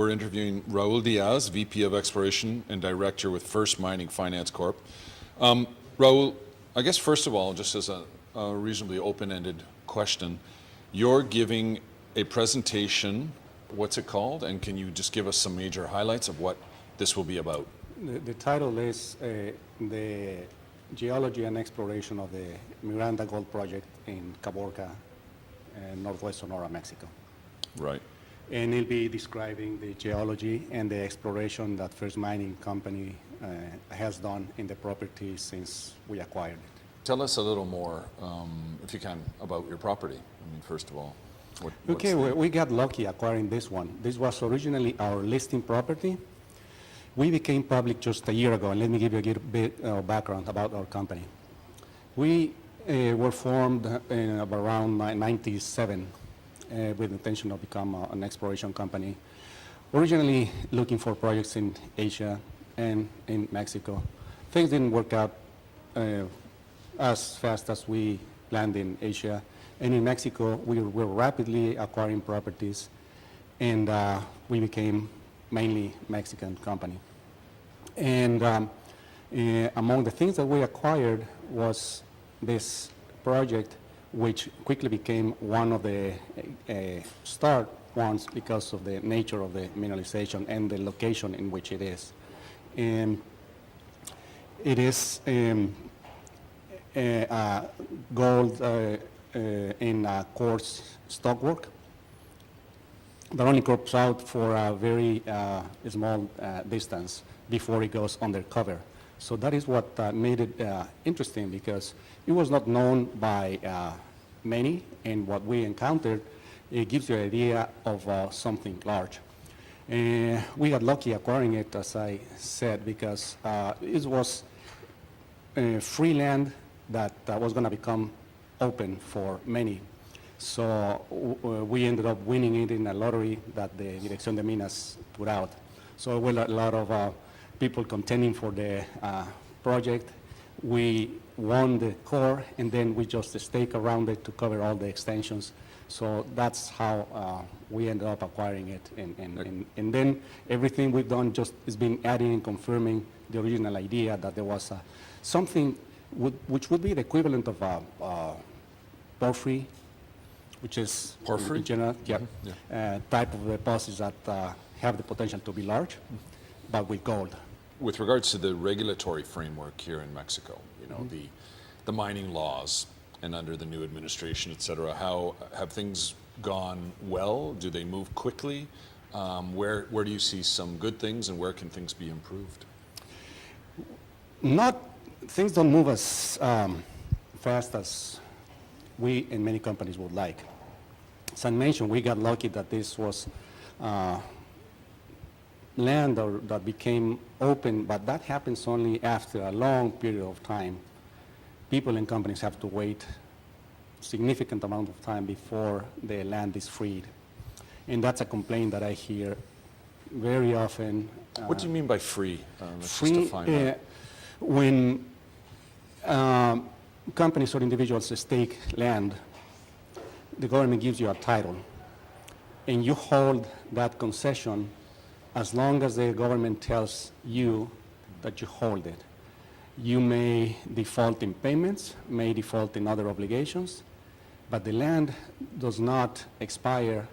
We're interviewing Raul Diaz, VP of Exploration and Director with First Mining Finance Corp. Raul, I guess first of all, just as a reasonably open-ended question, you're giving a presentation, what's it called? And can you just give us some major highlights of what this will be about? The title is the Geology and Exploration of the Miranda Gold Project in Caborca, northwest Sonora, Mexico. Right. And it'll be describing the geology and the exploration that First Mining Company has done in the property since we acquired it. Tell us a little more, if you can, about your property. I mean, first of all. We got lucky acquiring this one. This was originally our listing property. We became public just a year ago, and let me give you a little bit of background about our company. We were formed in around 97 with the intention of become an exploration company, originally looking for projects in Asia and in Mexico. Things didn't work out as fast as we planned in Asia. And in Mexico, we were rapidly acquiring properties, and we became mainly Mexican company. And among the things that we acquired was this project, which quickly became one of the start ones because of the nature of the mineralization and the location in which it is. And it is gold in coarse stockwork that only crops out for a very small distance before it goes undercover. So that is what made it interesting, because it was not known by many, and what we encountered, it gives you an idea of something large. We got lucky acquiring it, as I said, because it was free land that was going to become open for many. So we ended up winning it in a lottery that the Dirección de Minas put out. So we had a lot of people contending for the project. We won the core, and then we just stake around it to cover all the extensions. So that's how we ended up acquiring it. And then everything we've done just has been adding and confirming the original idea that there was something which would be the equivalent of porphyry, which is porphyry? In general, type of deposits that have the potential to be large, but with gold. With regards to the regulatory framework here in Mexico, you know, the mining laws, and under the new administration, et cetera, how have things gone well? Do they move quickly? Where do you see some good things, and where can things be improved? Things don't move as fast as we and many companies would like. As I mentioned, we got lucky that this was land that became open, but that happens only after a long period of time. People and companies have to wait a significant amount of time before the land is freed. And that's a complaint that I hear very often. What do you mean by free? Free, when companies or individuals stake land, the government gives you a title, and you hold that concession as long as the government tells you that you hold it. You may default in payments, may default in other obligations, but the land does not expire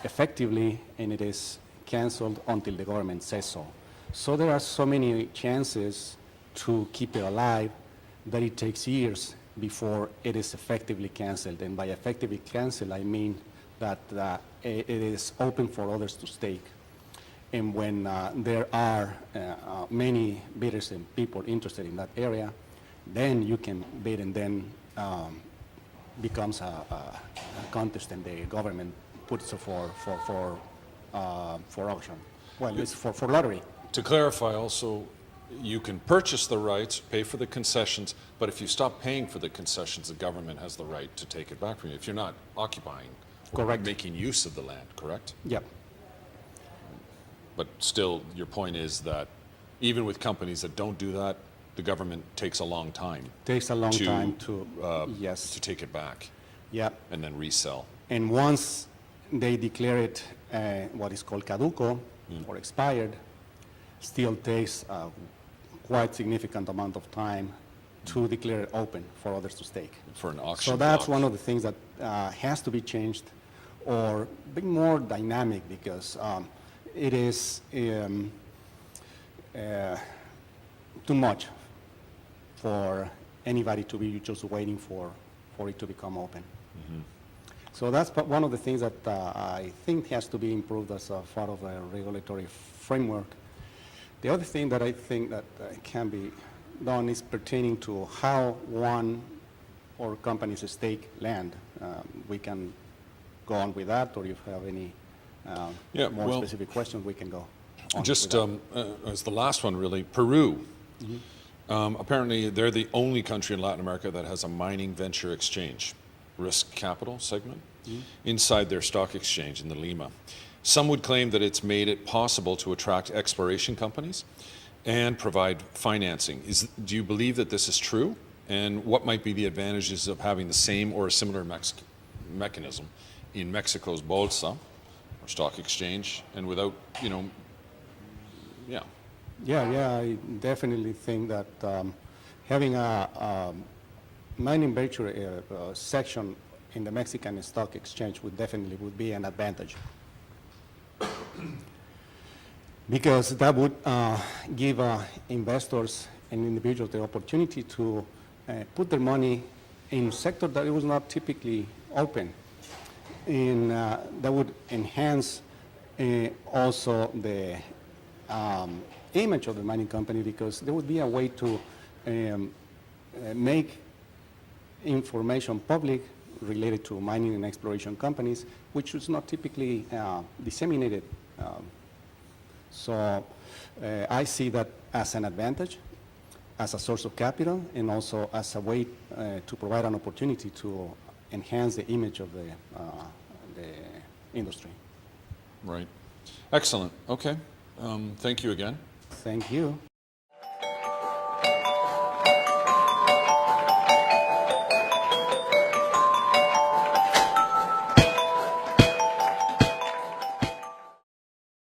effectively, and it is canceled until the government says so. So there are so many chances to keep it alive that it takes years before it is effectively canceled. And by effectively canceled, I mean that it is open for others to stake. And when there are many bidders and people interested in that area, then you can bid, and then becomes a contest, and the government puts it for auction. Well, it's for lottery. To clarify also, you can purchase the rights, pay for the concessions, but if you stop paying for the concessions, the government has the right to take it back from you if you're not occupying or making use of the land, correct? Yep. But still, your point is that even with companies that don't do that, the government takes a long time. Takes a long time to to take it back. Yep. And then resell. And once they declare it what is called caduco or expired, still takes a quite significant amount of time to declare it open for others to stake. For an auction So that's block. one of the things that has to be changed or be more dynamic because it is too much for anybody to be just waiting for it to become open. So that's one of the things that I think has to be improved as a part of a regulatory framework. The other thing that I think that can be done is pertaining to how one or companies stake land. We can go on with that, or if you have any more specific questions, we can go on. Just with as the last one, really, Peru. Apparently, they're the only country in Latin America that has a mining venture exchange, risk capital segment, inside their stock exchange in the Lima. Some would claim that it's made it possible to attract exploration companies and provide financing. Do you believe that this is true? And what might be the advantages of having the same or a similar mechanism in Mexico's Bolsa, or stock exchange, and without, Yeah, I definitely think that having a mining venture section in the Mexican Stock Exchange would be an advantage. Because that would give investors and individuals the opportunity to put their money in a sector that it was not typically open. And that would enhance also the image of the mining company because there would be a way to make information public related to mining and exploration companies, which is not typically disseminated. So I see that as an advantage, as a source of capital, and also as a way to provide an opportunity to enhance the image of the industry. Right. Excellent. Okay. Thank you again. Thank you.